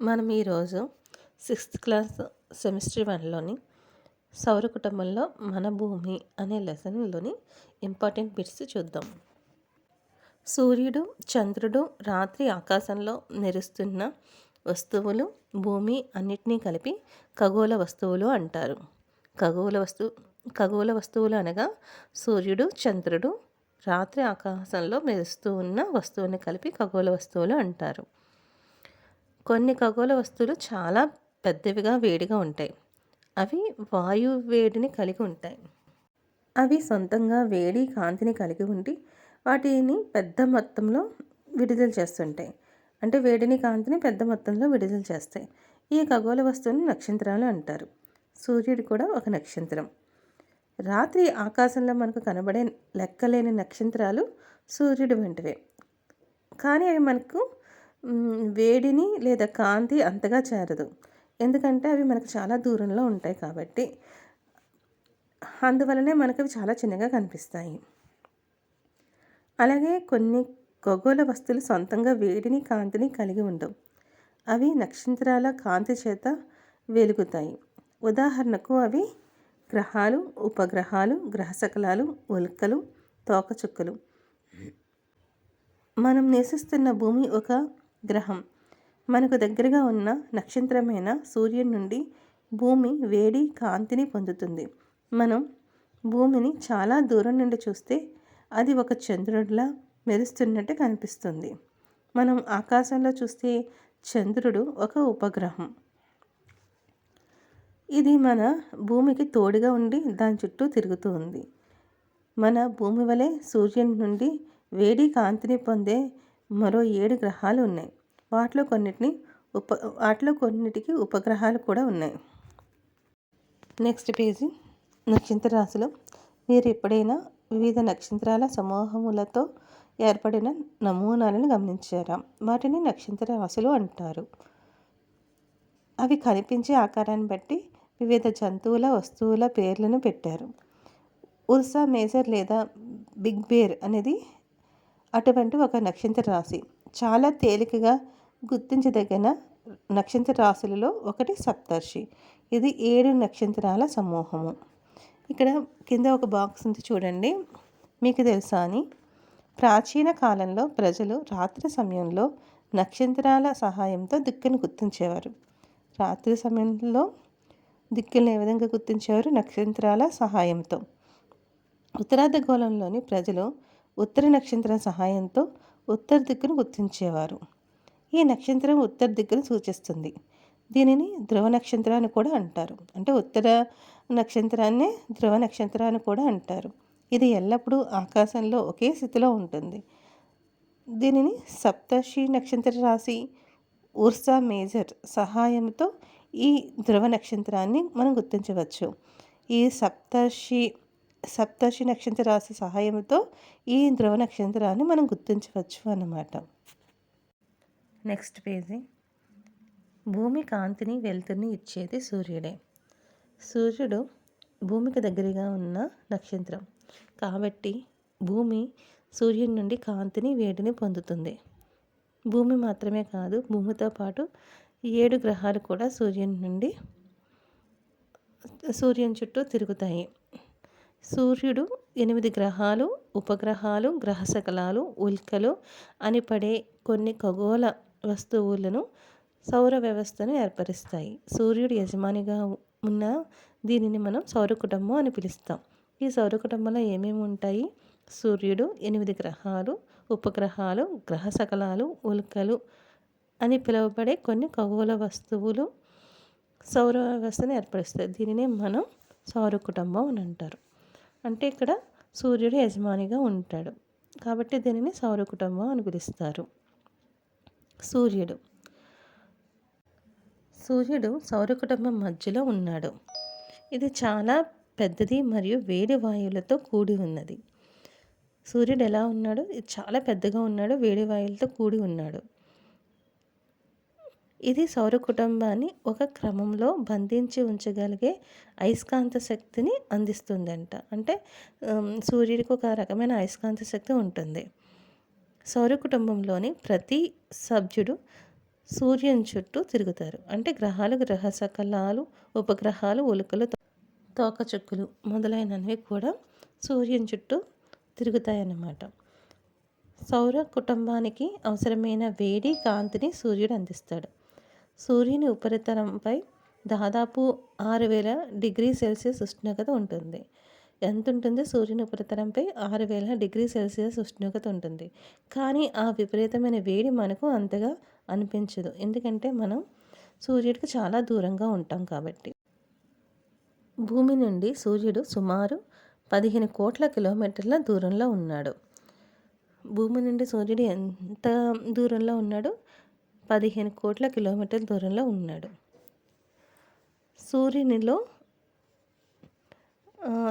మనం ఈరోజు sixth class semester వన్లోని సౌర కుటుంబంలో మన భూమి అనే లెసన్లోని ఇంపార్టెంట్ బిట్స్ చూద్దాం. సూర్యుడు, చంద్రుడు, రాత్రి ఆకాశంలో మెరుస్తున్న వస్తువులు, భూమి అన్నిటినీ కలిపి ఖగోళ వస్తువులు అంటారు. ఖగోళ వస్తువులు అనగా సూర్యుడు, చంద్రుడు, రాత్రి ఆకాశంలో మెరుస్తూ ఉన్న వస్తువుని కలిపి ఖగోళ వస్తువులు అంటారు. కొన్ని ఖగోళ వస్తువులు చాలా పెద్దవిగా వేడిగా ఉంటాయి. అవి వాయు వేడిని కలిగి ఉంటాయి. అవి సొంతంగా వేడి కాంతిని కలిగి ఉండి వాటిని పెద్ద మొత్తంలో విడుదల చేస్తుంటాయి. అంటే వేడిని కాంతిని పెద్ద మొత్తంలో విడుదల చేస్తాయి. ఈ ఖగోళ వస్తువుని నక్షత్రాలు అంటారు. సూర్యుడు కూడా ఒక నక్షత్రం. రాత్రి ఆకాశంలో మనకు కనబడే లెక్కలేని నక్షత్రాలు సూర్యుడు వంటివే. కానీ అవి మనకు వేడిని లేదా కాంతి అంతగా చేరదు. ఎందుకంటే అవి మనకు చాలా దూరంలో ఉంటాయి కాబట్టి. అందువలనే మనకు అవి చాలా చిన్నగా కనిపిస్తాయి. అలాగే కొన్ని ఖగోళ వస్తువులు సొంతంగా వేడిని కాంతిని కలిగి ఉండవు. అవి నక్షత్రాల కాంతి చేత వెలుగుతాయి. ఉదాహరణకు అవి గ్రహాలు, ఉపగ్రహాలు, గ్రహశకలాలు, ఉల్కలు, తోకచుక్కలు. మనం నివసిస్తున్న భూమి ఒక గ్రహం. మనకు దగ్గరగా ఉన్న నక్షత్రమైన సూర్యుడి నుండి భూమి వేడి కాంతిని పొందుతుంది. మనం భూమిని చాలా దూరం నుండి చూస్తే అది ఒక చంద్రుడిలా మెరుస్తున్నట్టు కనిపిస్తుంది. మనం ఆకాశంలో చూస్తే చంద్రుడు ఒక ఉపగ్రహం. ఇది మన భూమికి తోడుగా ఉండి దాని చుట్టూ తిరుగుతూ ఉంది. మన భూమి వలె సూర్యుని నుండి వేడి కాంతిని పొందే మరో 7 గ్రహాలు ఉన్నాయి. వాటిలో కొన్నిటికి ఉపగ్రహాలు కూడా ఉన్నాయి. Next page. నక్షత్ర రాశులు. మీరు ఎప్పుడైనా వివిధ నక్షత్రాల సమూహములతో ఏర్పడిన నమూనాలను గమనించారా? వాటిని నక్షత్ర రాశులు అంటారు. అవి కనిపించే ఆకారాన్ని బట్టి వివిధ జంతువుల, వస్తువుల పేర్లను పెట్టారు. ఉర్సా మేజర్ లేదా బిగ్ బేర్ అనేది అటువంటి ఒక నక్షత్ర రాశి. చాలా తేలికగా గుర్తించదగిన నక్షత్ర రాశులలో ఒకటి సప్తర్షి. ఇది 7 నక్షత్రాల సమూహము. ఇక్కడ కింద ఒక బాక్స్ ఉంది చూడండి. మీకు తెలుసా అని. ప్రాచీన కాలంలో ప్రజలు రాత్రి సమయంలో నక్షత్రాల సహాయంతో దిక్కును గుర్తించేవారు. రాత్రి సమయంలో దిక్కులను ఏ విధంగా గుర్తించేవారు? నక్షత్రాల సహాయంతో. ఉత్తరార్ధగోళంలోని ప్రజలు ఉత్తర నక్షత్రం సహాయంతో ఉత్తర దిక్కును గుర్తించేవారు. ఈ నక్షత్రం ఉత్తర దిక్కును సూచిస్తుంది. దీనిని ధ్రువ నక్షత్రం అని కూడా అంటారు. అంటే ఉత్తర నక్షత్రాన్నే ధ్రువ నక్షత్రం అని కూడా అంటారు. ఇది ఎల్లప్పుడూ ఆకాశంలో ఒకే స్థితిలో ఉంటుంది. దీనిని సప్తర్షి నక్షత్ర రాశి ఉర్సా మేజర్ సహాయంతో ఈ ధ్రువ నక్షత్రాన్ని మనం గుర్తించవచ్చు. ఈ సప్తర్షి నక్షత్ర రాశి సహాయంతో ఈ ధ్రువ నక్షత్రాన్ని మనం గుర్తించవచ్చు అన్నమాట. Next page. భూమి కాంతిని వెలుతురుని ఇచ్చేది సూర్యుడే. సూర్యుడు భూమికి దగ్గరగా ఉన్న నక్షత్రం కాబట్టి భూమి సూర్యుని నుండి కాంతిని వేడిని పొందుతుంది. భూమి మాత్రమే కాదు, భూమితో పాటు 7 గ్రహాలు కూడా సూర్యుని చుట్టూ తిరుగుతాయి. సూర్యుడు 8 గ్రహాలు, ఉపగ్రహాలు, గ్రహశకలాలు, ఉల్కలు అని పడే కొన్ని ఖగోళ వస్తువులను సౌర వ్యవస్థను ఏర్పరుస్తాయి. సూర్యుడు యజమానిగా ఉన్న దీనిని మనం సౌర కుటుంబం అని పిలుస్తాం. ఈ సౌర కుటుంబంలో ఏమేమి ఉంటాయి? సూర్యుడు, 8 గ్రహాలు, ఉపగ్రహాలు, గ్రహశకలాలు, ఉల్కలు అని పిలువబడే కొన్ని ఖగోళ వస్తువులు సౌర వ్యవస్థను ఏర్పరుస్తాయి. దీనినే మనం సౌర కుటుంబం అని అంటారు. అంటే ఇక్కడ సూర్యుడు యజమానిగా ఉంటాడు కాబట్టి దీనిని సౌర కుటుంబం అని పిలుస్తారు. సూర్యుడు సౌర కుటుంబం మధ్యలో ఉన్నాడు. ఇది చాలా పెద్దది మరియు వేడి వాయువులతో కూడి ఉన్నది. సూర్యుడు ఎలా ఉన్నాడు? ఇది చాలా పెద్దగా ఉన్నాడు, వేడి వాయువులతో కూడి ఉన్నాడు. ఇది సౌర కుటుంబాన్ని ఒక క్రమంలో బంధించి ఉంచగలిగే అయస్కాంత శక్తిని అందిస్తుందంట. అంటే సూర్యుడికి ఒక రకమైన అయస్కాంత శక్తి ఉంటుంది. సౌర కుటుంబంలోని ప్రతి సభ్యుడు సూర్యుని చుట్టూ తిరుగుతారు. అంటే గ్రహాలు, గ్రహ శకలాలు, ఉపగ్రహాలు, ఉల్కలు, తోకచుక్కలు మొదలైనవి కూడా సూర్యుని చుట్టూ తిరుగుతాయన్నమాట. సౌర కుటుంబానికి అవసరమైన వేడి, కాంతిని సూర్యుడు అందిస్తాడు. సూర్యుని ఉపరితలంపై దాదాపు 6000 డిగ్రీ సెల్సియస్ ఉష్ణోగ్రత ఉంటుంది. ఎంత ఉంటుంది? సూర్యుని ఉపరితలంపై 6000 డిగ్రీ సెల్సియస్ ఉష్ణోగ్రత ఉంటుంది. కానీ ఆ విపరీతమైన వేడి మనకు అంతగా అనిపించదు. ఎందుకంటే మనం సూర్యుడికి చాలా దూరంగా ఉంటాం కాబట్టి. భూమి నుండి సూర్యుడు సుమారు 15 కోట్ల కిలోమీటర్ల దూరంలో ఉన్నాడు. భూమి నుండి సూర్యుడు ఎంత దూరంలో ఉన్నాడు? 15 కోట్ల కిలోమీటర్ల దూరంలో ఉన్నాడు.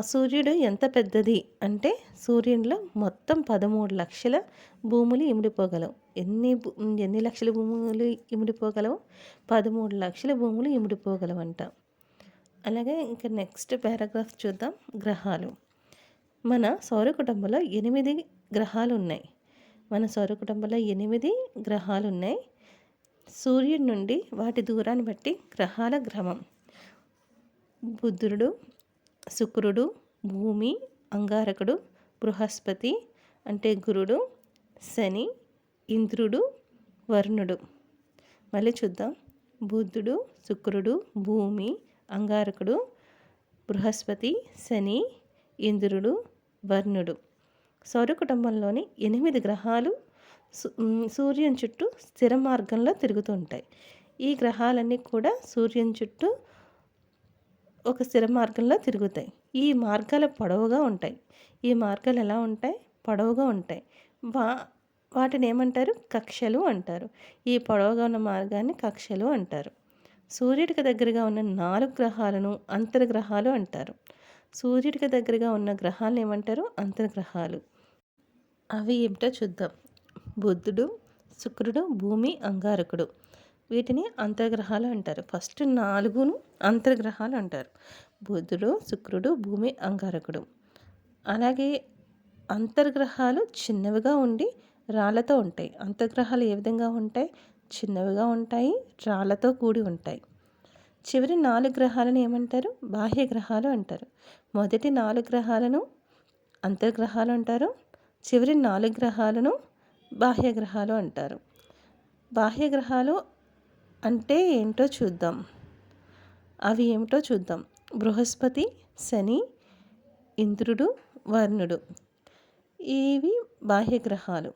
సూర్యుడు ఎంత పెద్దది అంటే సూర్యునిలో మొత్తం 13 లక్షల భూములు ఇమిడిపోగలవు. ఎన్ని లక్షల భూములు ఇమిడిపోగలవు? 13 లక్షల భూములు ఇమిడిపోగలవంట. అలాగే ఇంకా నెక్స్ట్ పారాగ్రాఫ్ చూద్దాం. గ్రహాలు. మన సౌర కుటుంబంలో 8 గ్రహాలు ఉన్నాయి. మన సౌర కుటుంబంలో 8 గ్రహాలు ఉన్నాయి. సూర్యుడి నుండి వాటి దూరాన్ని బట్టి గ్రహాల క్రమం: బుధుడు, శుక్రుడు, భూమి, అంగారకుడు, బృహస్పతి అంటే గురుడు, శని, ఇంద్రుడు, వరుణుడు. మళ్ళీ చూద్దాం. బుధుడు, శుక్రుడు, భూమి, అంగారకుడు, బృహస్పతి, శని, ఇంద్రుడు, వరుణుడు. సౌర కుటుంబంలోని 8 గ్రహాలు సూర్యుని చుట్టూ స్థిర మార్గంలో తిరుగుతూ ఉంటాయి. ఈ గ్రహాలన్నీ కూడా సూర్యుని చుట్టూ ఒక స్థిర మార్గంలో తిరుగుతాయి. ఈ మార్గాలు పొడవుగా ఉంటాయి. ఈ మార్గాలు ఎలా ఉంటాయి? పొడవుగా ఉంటాయి. వాటిని ఏమంటారు? కక్షలు అంటారు. ఈ పొడవుగా ఉన్న మార్గాన్ని కక్షలు అంటారు. సూర్యుడికి దగ్గరగా ఉన్న 4 గ్రహాలను అంతర్గ్రహాలు అంటారు. సూర్యుడికి దగ్గరగా ఉన్న గ్రహాలను ఏమంటారు? అంతర్గ్రహాలు. అవి ఏమిటో చూద్దాం. బుధుడు, శుక్రుడు, భూమి, అంగారకుడు. వీటిని అంతర్గ్రహాలు అంటారు. ఫస్ట్ 4 అంతర్గ్రహాలు అంటారు. బుధుడు, శుక్రుడు, భూమి, అంగారకుడు. అలాగే అంతర్గ్రహాలు చిన్నవిగా ఉండి రాళ్లతో ఉంటాయి. అంతర్గ్రహాలు ఏ విధంగా ఉంటాయి? చిన్నవిగా ఉంటాయి, రాళ్లతో కూడి ఉంటాయి. చివరి 4 గ్రహాలను ఏమంటారు? బాహ్య గ్రహాలు అంటారు. మొదటి 4 గ్రహాలను అంతర్గ్రహాలు అంటారు. చివరి 4 గ్రహాలను బాహ్య గ్రహాలు అంటారు. బాహ్య గ్రహాలు అంటే ఏంటో చూద్దాం. అవి ఏమిటో చూద్దాం. బృహస్పతి, శని, ఇంద్రుడు, వరుణుడు. ఇవి బాహ్య గ్రహాలు.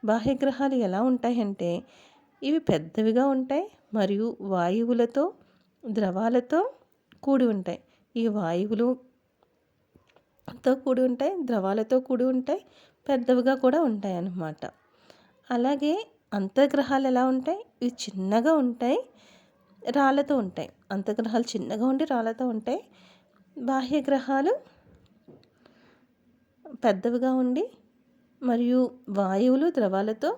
బాహ్య గ్రహాలు ఎలా ఉంటాయంటే ఇవి పెద్దవిగా ఉంటాయి మరియు వాయువులతో, ద్రవాలతో కూడి ఉంటాయి. ఈ వాయువులతో కూడి ఉంటాయి, ద్రవాలతో కూడి ఉంటాయి, పెద్దవిగా కూడా ఉంటాయి అన్నమాట. అలాగే అంతర్గ్రహాలు ఎలా ఉంటాయి? ఇవి చిన్నగా ఉంటాయి, రాళ్లతో ఉంటాయి. అంతర్గ్రహాలు చిన్నగా ఉండి రాళ్లతో ఉంటాయి. బాహ్య గ్రహాలు పెద్దవిగా ఉండి మరియు వాయువులు, ద్రవాలతో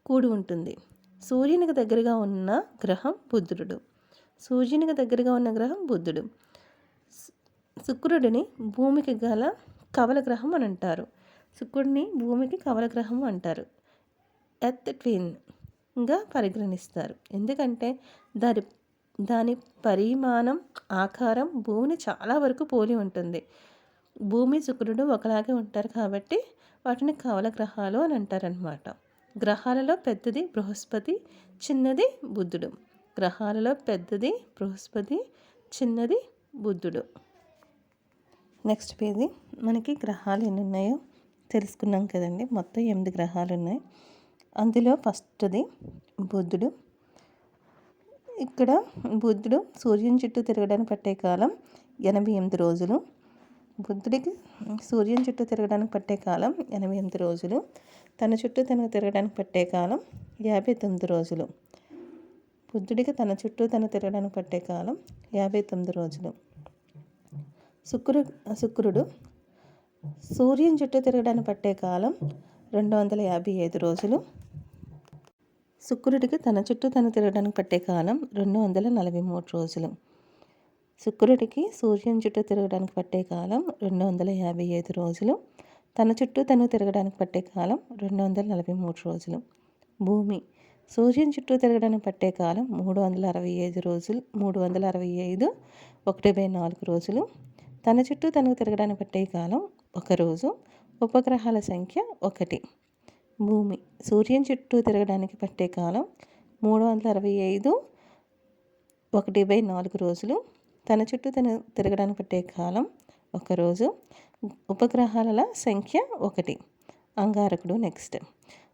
కూడి ఉంటుంది. సూర్యునికి దగ్గరగా ఉన్న గ్రహం బుధుడు. సూర్యునికి దగ్గరగా ఉన్న గ్రహం బుధుడు. శుక్రుడిని భూమికి గల కవల గ్రహం అని అంటారు. శుక్రుడిని భూమికి కవల గ్రహం అంటారు. ఎర్త్ ట్విన్గా పరిగణిస్తారు. ఎందుకంటే దాని పరిమాణం, ఆకారం భూమిని చాలా వరకు పోలి ఉంటుంది. భూమి, శుక్రుడు ఒకలాగే ఉంటారు కాబట్టి వాటిని కవల గ్రహాలు అని అంటారనమాట. గ్రహాలలో పెద్దది బృహస్పతి, చిన్నది బుధుడు. గ్రహాలలో పెద్దది బృహస్పతి, చిన్నది బుధుడు. Next page. మనకి గ్రహాలు ఎన్ని ఉన్నాయో తెలుసుకున్నాం కదండి. మొత్తం 8 గ్రహాలు ఉన్నాయి. అందులో ఫస్ట్ది బుధుడు. ఇక్కడ బుధుడు సూర్యుని చుట్టూ తిరగడానికి పట్టే కాలం 88 రోజులు. బుధుడికి సూర్యుని చుట్టూ తిరగడానికి పట్టే కాలం 88 రోజులు. తన చుట్టూ తనకు తిరగడానికి పట్టే కాలం 59 రోజులు. బుధుడికి తన చుట్టూ తను తిరగడానికి పట్టే కాలం 59 రోజులు. శుక్రుడు సూర్యుని చుట్టూ తిరగడానికి పట్టే కాలం 255 రోజులు. శుక్రుడికి తన చుట్టూ తను తిరగడానికి పట్టే కాలం 243 రోజులు. శుక్రుడికి సూర్యుని చుట్టూ తిరగడానికి పట్టే కాలం 255 రోజులు. తన చుట్టూ తను తిరగడానికి పట్టే కాలం 243 రోజులు. భూమి సూర్యుని చుట్టూ తిరగడానికి పట్టే కాలం 365 రోజులు 365 1/4 రోజులు. తన చుట్టూ తనకు తిరగడానికి పట్టే కాలం 1 రోజు. ఉపగ్రహాల సంఖ్య 1. భూమి సూర్యుని చుట్టూ తిరగడానికి పట్టే కాలం 365 1/4 రోజులు. తన చుట్టూ తను తిరగడానికి పట్టే కాలం 1 రోజు. ఉపగ్రహాల సంఖ్య 1. అంగారకుడు నెక్స్ట్.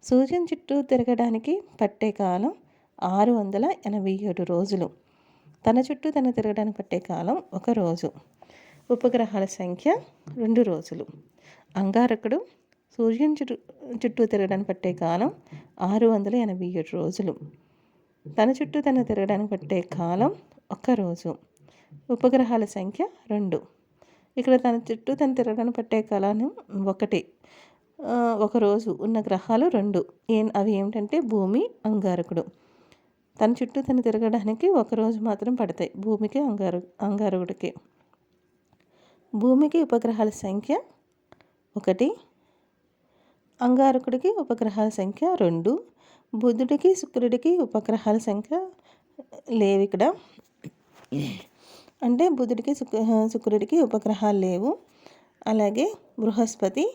సూర్యుని చుట్టూ తిరగడానికి పట్టే కాలం 687 రోజులు. తన చుట్టూ తను తిరగడానికి పట్టే కాలం 1 రోజు. ఉపగ్రహాల సంఖ్య 2 రోజులు. అంగారకుడు సూర్యుని చుట్టూ తిరగడానికి పట్టే కాలం 687 రోజులు. తన చుట్టూ తను తిరగడానికి పట్టే కాలం 1 రోజు. ఉపగ్రహాల సంఖ్య 2. ఇక్కడ తన చుట్టూ తను తిరగడానికి పట్టే కాలం 1. 1 రోజు ఉన్న గ్రహాలు 2. అవి ఏమిటంటే భూమి, అంగారకుడు. తన చుట్టూ తను తిరగడానికి 1 రోజు మాత్రం పడతాయి భూమికి, అంగారకుడికి. భూమికి ఉపగ్రహాల సంఖ్య 1, అంగారకుడికి ఉపగ్రహాల సంఖ్య 2. బుధుడికి, శుక్రుడికి ఉపగ్రహాల సంఖ్య లేవు ఇక్కడ. అంటే బుధుడికి, శుక్రుడికి ఉపగ్రహాలు లేవు. అలాగే బృహస్పతి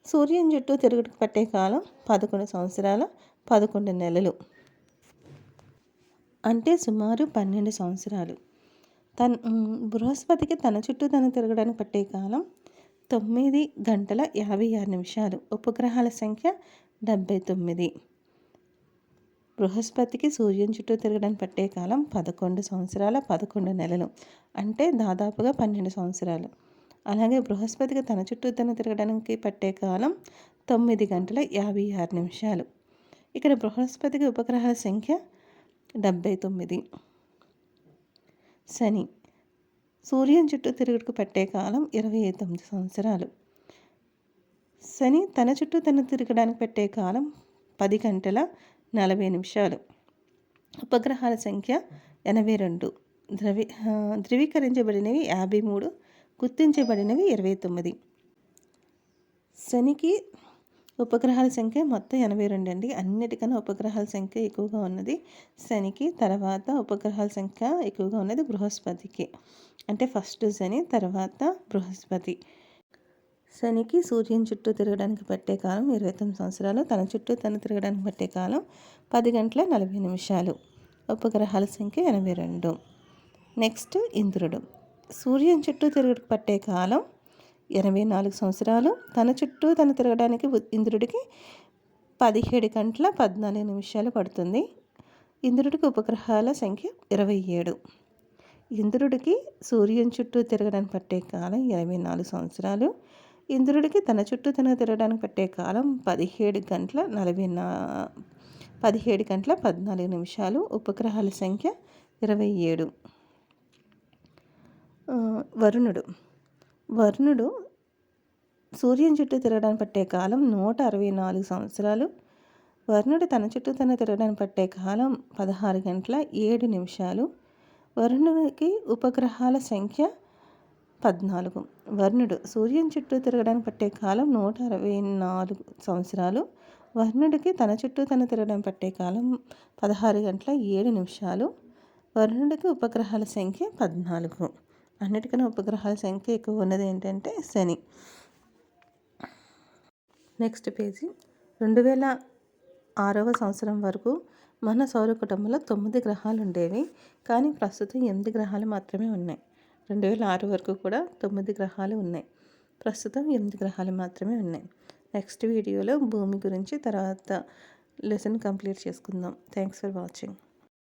సూర్యుని చుట్టూ తిరుగుడికి పట్టే కాలం 11 సంవత్సరాల 11 నెలలు, అంటే సుమారు 12 సంవత్సరాలు. బృహస్పతికి తన చుట్టూ తను తిరగడానికి పట్టే కాలం 9 గంటల 56 నిమిషాలు. ఉపగ్రహాల సంఖ్య 79. బృహస్పతికి సూర్యుని చుట్టూ తిరగడానికి పట్టే కాలం 11 సంవత్సరాల 11 నెలలు, అంటే దాదాపుగా 12 సంవత్సరాలు. అలాగే బృహస్పతికి తన చుట్టూ తను తిరగడానికి పట్టే కాలం 9 గంటల 56 నిమిషాలు. ఇక్కడ బృహస్పతికి ఉపగ్రహాల సంఖ్య 79. శని సూర్యుని చుట్టూ తిరుగుడుకు పట్టే కాలం 29 సంవత్సరాలు. శని తన చుట్టూ తను తిరగడానికి పట్టే కాలం 10 గంటల 40 నిమిషాలు. ఉపగ్రహాల సంఖ్య 82. ధృవీకరించబడినవి 53, గుర్తించబడినవి 29. శనికి ఉపగ్రహాల సంఖ్య మొత్తం 82 అండి. అన్నిటికన్నా ఉపగ్రహాల సంఖ్య ఎక్కువగా ఉన్నది శనికి. తర్వాత ఉపగ్రహాల సంఖ్య ఎక్కువగా ఉన్నది బృహస్పతికి. అంటే ఫస్ట్ శని, తర్వాత బృహస్పతి. శనికి సూర్యుని చుట్టూ తిరగడానికి పట్టే కాలం 29 సంవత్సరాలు. తన చుట్టూ తను తిరగడానికి పట్టే కాలం 10 గంటల 40 నిమిషాలు. ఉపగ్రహాల సంఖ్య 82. నెక్స్ట్ ఇంద్రుడు. సూర్యుని చుట్టూ తిరగడానికి పట్టే కాలం 84 సంవత్సరాలు. తన చుట్టూ తను తిరగడానికి ఇంద్రుడికి 17 గంటల 14 నిమిషాలు పడుతుంది. ఇంద్రుడికి ఉపగ్రహాల సంఖ్య 27. ఇంద్రుడికి సూర్యుని చుట్టూ తిరగడానికి పట్టే కాలం 24 సంవత్సరాలు. ఇంద్రుడికి తన చుట్టూ తను తిరగడానికి పట్టే కాలం 17 గంటల 14 నిమిషాలు. ఉపగ్రహాల సంఖ్య 27. వరుణుడు సూర్యుని చుట్టూ తిరగడానికి పట్టే కాలం 164 సంవత్సరాలు. వరుణుడు తన చుట్టూ తను తిరగడానికి పట్టే కాలం 16 గంటల 7 నిమిషాలు. వరుణుడికి ఉపగ్రహాల సంఖ్య 14. వరుణుడు సూర్యుని చుట్టూ తిరగడానికి పట్టే కాలం 164 సంవత్సరాలు. వరుణుడికి తన చుట్టూ తను తిరగడానికి పట్టే కాలం 16 గంటల 7 నిమిషాలు. వరుణుడికి ఉపగ్రహాల సంఖ్య 14. అన్నిటికన్నా ఉపగ్రహాల సంఖ్య ఎక్కువ ఉన్నది ఏంటంటే శని. Next page. 2006వ సంవత్సరం వరకు మన సౌర కుటుంబంలో 9 గ్రహాలు ఉండేవి. కానీ ప్రస్తుతం 8 గ్రహాలు మాత్రమే ఉన్నాయి. 2006 వరకు కూడా 9 గ్రహాలు ఉన్నాయి. ప్రస్తుతం 8 గ్రహాలు మాత్రమే ఉన్నాయి. నెక్స్ట్ వీడియోలో భూమి గురించి తర్వాత లెసన్ కంప్లీట్ చేసుకుందాం. Thanks for watching.